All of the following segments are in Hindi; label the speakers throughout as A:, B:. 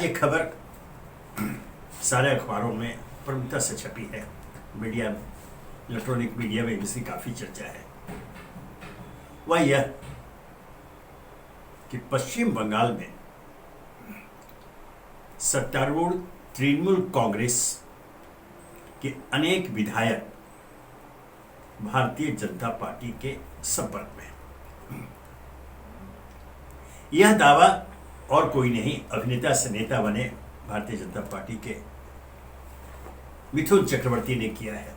A: एक खबर सारे अखबारों में प्रमुखता से छपी है, मीडिया, इलेक्ट्रॉनिक मीडिया में इसकी काफ़ी चर्चा है। वह यह कि पश्चिम बंगाल में सत्तारूढ़ तृणमूल कांग्रेस के अनेक विधायक भारतीय जनता पार्टी के संपर्क में हैं। यह दावा और कोई नहीं, अभिनेता से नेता बने भारतीय जनता पार्टी के मिथुन चक्रवर्ती ने किया है।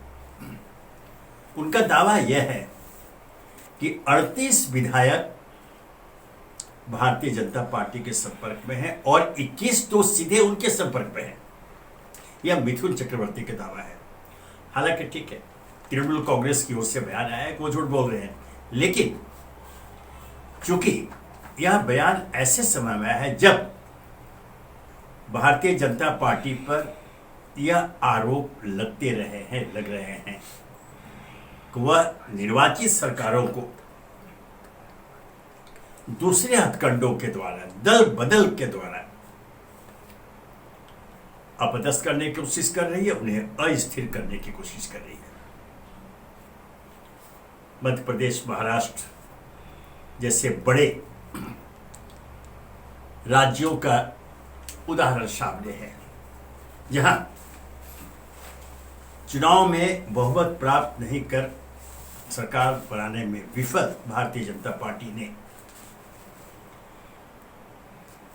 A: उनका दावा यह है कि 38 विधायक भारतीय जनता पार्टी के संपर्क में हैं और 21 तो सीधे उनके संपर्क में हैं। यह मिथुन चक्रवर्ती का दावा है। हालांकि ठीक है, तृणमूल कांग्रेस की ओर से बयान आया है कि वो झूठ बोल रहे हैं, लेकिन चूंकि यह बयान ऐसे समय में है जब भारतीय जनता पार्टी पर यह आरोप लग रहे हैं कि वह निर्वाचित सरकारों को दूसरे हथकंडों के द्वारा, दल बदल के द्वारा अपदस्थ करने की कोशिश कर रही है, उन्हें अस्थिर करने की कोशिश कर रही है। मध्य प्रदेश, महाराष्ट्र जैसे बड़े राज्यों का उदाहरण सामने है, जहां चुनाव में बहुमत प्राप्त नहीं कर सरकार बनाने में विफल भारतीय जनता पार्टी ने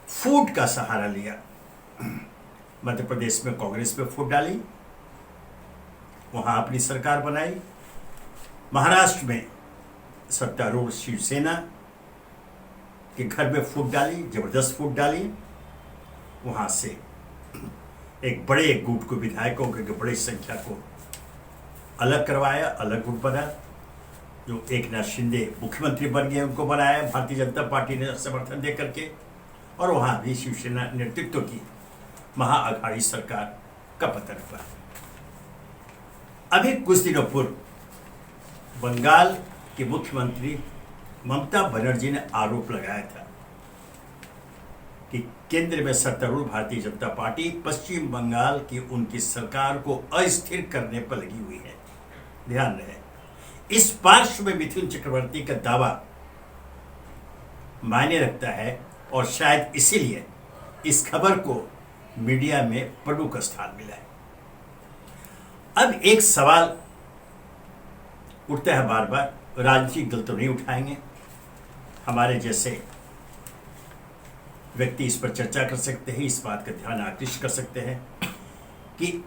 A: फूट का सहारा लिया। मध्य प्रदेश में कांग्रेस पे फूट डाली, वहां अपनी सरकार बनाई। महाराष्ट्र में सत्तारूढ़ शिवसेना के घर में फूट डाली, जबरदस्त फूट डाली। वहां से एक बड़े गुट को, विधायकों की बड़ी संख्या को अलग करवाया, अलग गुट बना। जो एकनाथ शिंदे मुख्यमंत्री बन गए, उनको बनाया भारतीय जनता पार्टी ने समर्थन दे करके, और वहां भी शिवसेना नेतृत्व की महाअघाड़ी सरकार का पतन हुआ। अभी कुछ दिनों पूर्व बंगाल के मुख्यमंत्री ममता बनर्जी ने आरोप लगाया था कि केंद्र में सत्तारूढ़ भारतीय जनता पार्टी पश्चिम बंगाल की उनकी सरकार को अस्थिर करने पर लगी हुई है। ध्यान रहे, इस पार्श्व में मिथुन चक्रवर्ती का दावा मायने रखता है और शायद इसीलिए इस खबर को मीडिया में प्रमुख स्थान मिला है। अब एक सवाल उठता है बार बार, राजनीतिक दल तो नहीं उठाएंगे, हमारे जैसे व्यक्ति इस पर चर्चा कर सकते हैं, इस बात का ध्यान आकृष्ट कर सकते हैं कि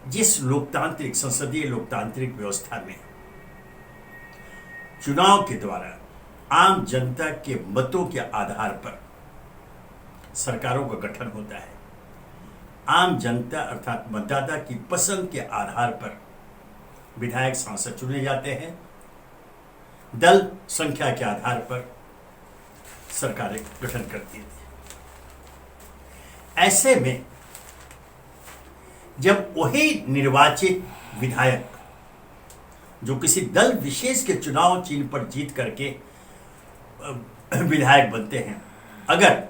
A: जिस लोकतांत्रिक, संसदीय लोकतांत्रिक व्यवस्था में चुनाव के द्वारा आम जनता के मतों के आधार पर सरकारों का गठन होता है, आम जनता अर्थात मतदाता की पसंद के आधार पर विधायक, सांसद चुने जाते हैं, दल संख्या के आधार पर सरकारें गठन करती थी। ऐसे में जब वही निर्वाचित विधायक जो किसी दल विशेष के चुनाव चिन्ह पर जीत करके विधायक बनते हैं, अगर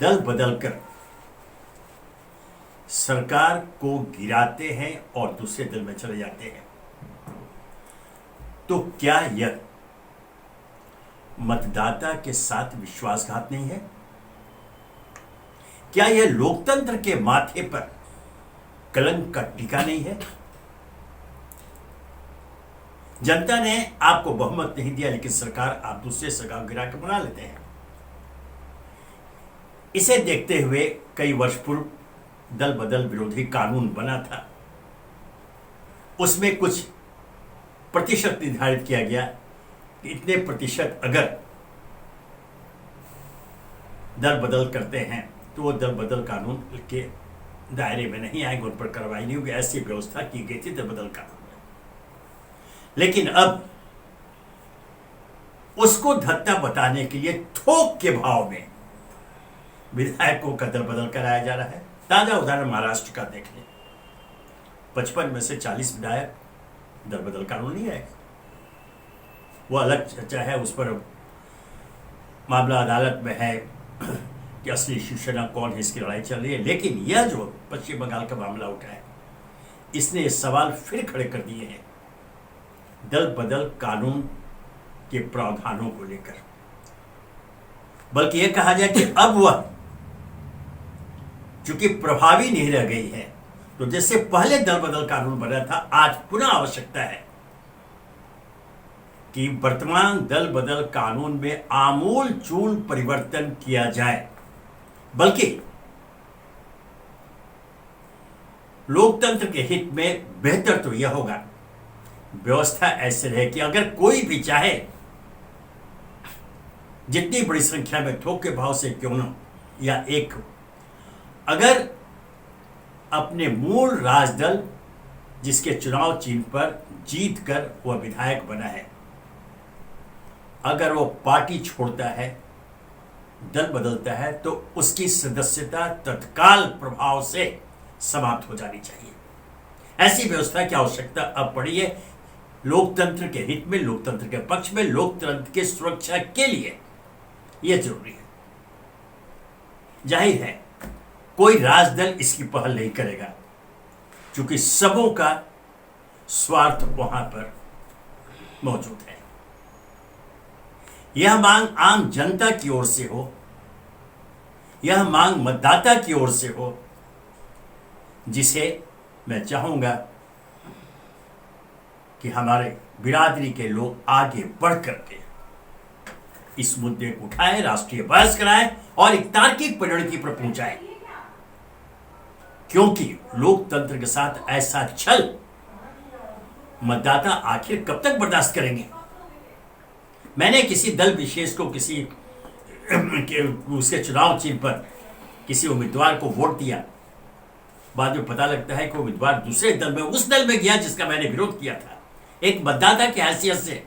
A: दल बदलकर सरकार को गिराते हैं और दूसरे दल में चले जाते हैं, तो क्या यह मतदाता के साथ विश्वासघात नहीं है? क्या यह लोकतंत्र के माथे पर कलंक का टीका नहीं है? जनता ने आपको बहुमत नहीं दिया, लेकिन सरकार आप दूसरे सरकार गिरा के बना लेते हैं। इसे देखते हुए कई वर्ष पूर्व दल बदल विरोधी कानून बना था। उसमें कुछ प्रतिशत निर्धारित किया गया कि इतने प्रतिशत अगर दल बदल करते हैं तो वो दल बदल कानून के दायरे में नहीं आएंगे, उन पर कार्रवाई नहीं होगी। ऐसी व्यवस्था की गई थी दल बदल कानून में। लेकिन अब उसको धत्ता बताने के लिए थोक के भाव में विधायकों का दल बदल कराया जा रहा है। ताजा उदाहरण महाराष्ट्र का देख लें, 55 में से 40 विधायक दल बदल कानून नहीं है, वो अलग चर्चा है, उस पर मामला अदालत में है। कि असली शिवसेना कौन है, इसकी लड़ाई चल रही है। लेकिन यह जो पश्चिम बंगाल का मामला उठा है, इसने ये सवाल फिर खड़े कर दिए हैं दल बदल कानून के प्रावधानों को लेकर। बल्कि यह कहा जाए कि अब वह चूंकि प्रभावी नहीं रह गई है, तो जैसे पहले दल बदल कानून बना था, आज पुनः आवश्यकता है कि वर्तमान दल बदल कानून में आमूल चूल परिवर्तन किया जाए। बल्कि लोकतंत्र के हित में बेहतर तो यह होगा व्यवस्था ऐसे रहे कि अगर कोई भी चाहे जितनी बड़ी संख्या में थोक के भाव से क्यों न या एक, अगर अपने मूल राजदल जिसके चुनाव चिन्ह पर जीत कर वह विधायक बना है, अगर वो पार्टी छोड़ता है, दल बदलता है, तो उसकी सदस्यता तत्काल प्रभाव से समाप्त हो जानी चाहिए। ऐसी व्यवस्था की आवश्यकता अब पड़ी है लोकतंत्र के हित में, लोकतंत्र के पक्ष में, लोकतंत्र की सुरक्षा के लिए यह जरूरी है। जाहिर है कोई राजदल इसकी पहल नहीं करेगा, क्योंकि सबों का स्वार्थ वहां पर मौजूद है। यह मांग आम जनता की ओर से हो, यह मांग मतदाता की ओर से हो, जिसे मैं चाहूंगा कि हमारे बिरादरी के लोग आगे बढ़ करके इस मुद्दे को उठाएं, राष्ट्रीय बहस कराएं और एक तार्किक परिणति पर पहुंचाएं। क्योंकि लोकतंत्र के साथ ऐसा छल मतदाता आखिर कब तक बर्दाश्त करेंगे। मैंने किसी दल विशेष को किसी उसके चुनाव चिन्ह पर किसी उम्मीदवार को वोट दिया, बाद में पता लगता है कि उम्मीदवार दूसरे दल में, उस दल में गया जिसका मैंने विरोध किया था। एक मतदाता की हैसियत से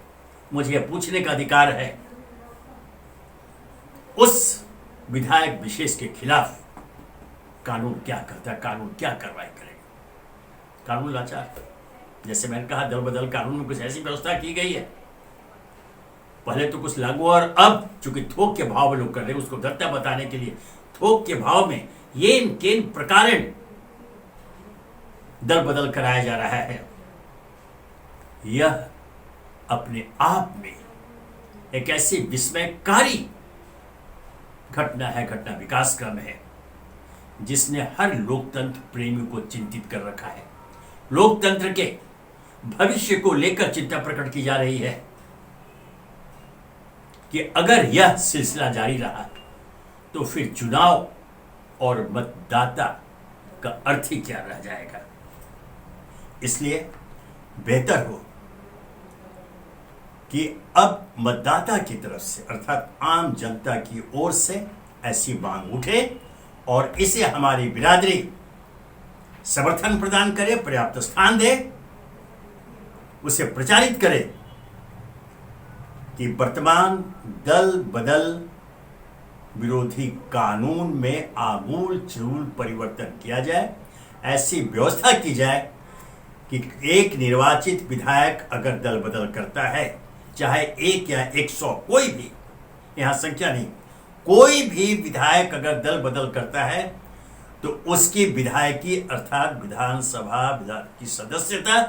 A: मुझे यह पूछने का अधिकार है उस विधायक विशेष के खिलाफ कानून क्या करता है, कानून क्या कार्रवाई करेगा। कानून लाचार, जैसे मैंने कहा दल बदल कानून में कुछ ऐसी व्यवस्था की गई है, पहले तो कुछ लागू, और अब चूंकि थोक के भाव में लोग कर रहे हैं, उसको धत्ता बताने के लिए थोक के भाव में येन केन प्रकार दल बदल कराया जा रहा है। यह अपने आप में एक ऐसी विस्मयकारी घटना है, घटना विकास क्रम है, जिसने हर लोकतंत्र प्रेमी को चिंतित कर रखा है। लोकतंत्र के भविष्य को लेकर चिंता प्रकट की जा रही है कि अगर यह सिलसिला जारी रहा तो फिर चुनाव और मतदाता का अर्थ ही क्या रह जाएगा। इसलिए बेहतर हो कि अब मतदाता की तरफ से अर्थात आम जनता की ओर से ऐसी मांग उठे और इसे हमारी बिरादरी समर्थन प्रदान करे, पर्याप्त स्थान दे, उसे प्रचारित करे कि वर्तमान दल बदल विरोधी कानून में आमूल चूल परिवर्तन किया जाए। ऐसी व्यवस्था की जाए कि एक निर्वाचित विधायक अगर दल बदल करता है, चाहे 1 या 100, कोई भी, यहां संख्या नहीं, कोई भी विधायक अगर दल बदल करता है तो उसकी विधायकी अर्थात विधानसभा की सदस्यता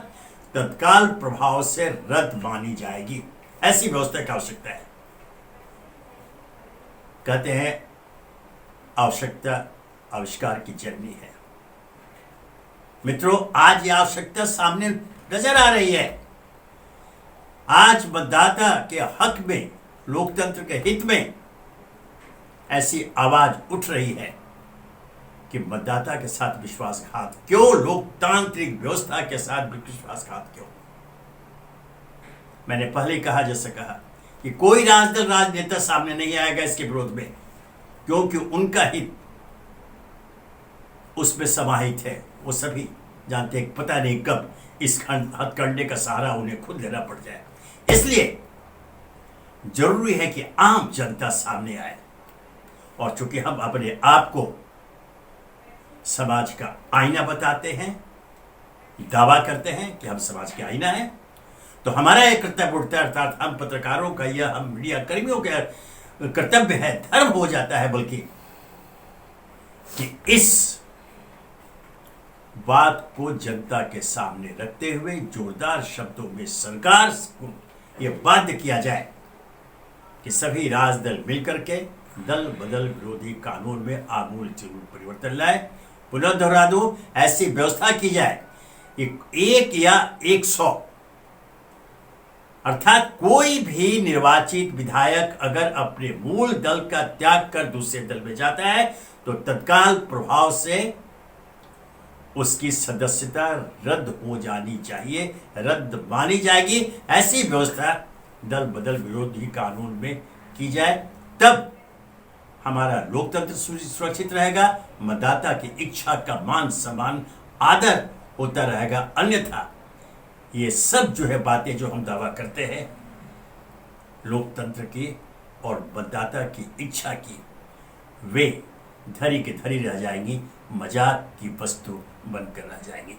A: तत्काल प्रभाव से रद्द मानी जाएगी। ऐसी व्यवस्था की आवश्यकता है। कहते हैं आवश्यकता आविष्कार की जननी है। मित्रों, आज यह आवश्यकता सामने नजर आ रही है। आज मतदाता के हक में, लोकतंत्र के हित में ऐसी आवाज उठ रही है कि मतदाता के साथ विश्वासघात क्यों, लोकतांत्रिक व्यवस्था के साथ विश्वासघात क्यों। मैंने पहले कहा, जैसे कहा कि कोई राजदल, राजनेता सामने नहीं आएगा इसके विरोध में, क्योंकि उनका हित उसमें समाहित है। वो सभी जानते हैं, पता नहीं कब इस हथकंडे का सहारा उन्हें खुद लेना पड़ जाए। इसलिए जरूरी है कि आम जनता सामने आए, और चूंकि हम अपने आप को समाज का आईना बताते हैं, दावा करते हैं कि हम समाज के आईना हैं, तो हमारा यह कर्तव्य उठता है, अर्थात हम पत्रकारों का, यह हम मीडिया कर्मियों का कर्तव्य है, धर्म हो जाता है बल्कि, कि इस बात को जनता के सामने रखते हुए जोरदार शब्दों में सरकार को यह बाध्य किया जाए कि सभी राजदल मिलकर के दल बदल विरोधी कानून में आमूल चूल परिवर्तन लाए। पुनः दोहरा दूं, ऐसी व्यवस्था की जाए एक या 100 अर्थात कोई भी निर्वाचित विधायक अगर अपने मूल दल का त्याग कर दूसरे दल में जाता है तो तत्काल प्रभाव से उसकी सदस्यता रद्द हो जानी चाहिए, रद्द मानी जाएगी। ऐसी व्यवस्था दल बदल विरोधी कानून में की जाए, तब हमारा लोकतंत्र सुरक्षित रहेगा, मतदाता की इच्छा का मान सम्मान आदर होता रहेगा। अन्यथा ये सब जो है बातें जो हम दावा करते हैं लोकतंत्र की और मतदाता की इच्छा की, वे धरी के धरी रह जाएंगी, मजाक की वस्तु बनकर रह जाएंगी।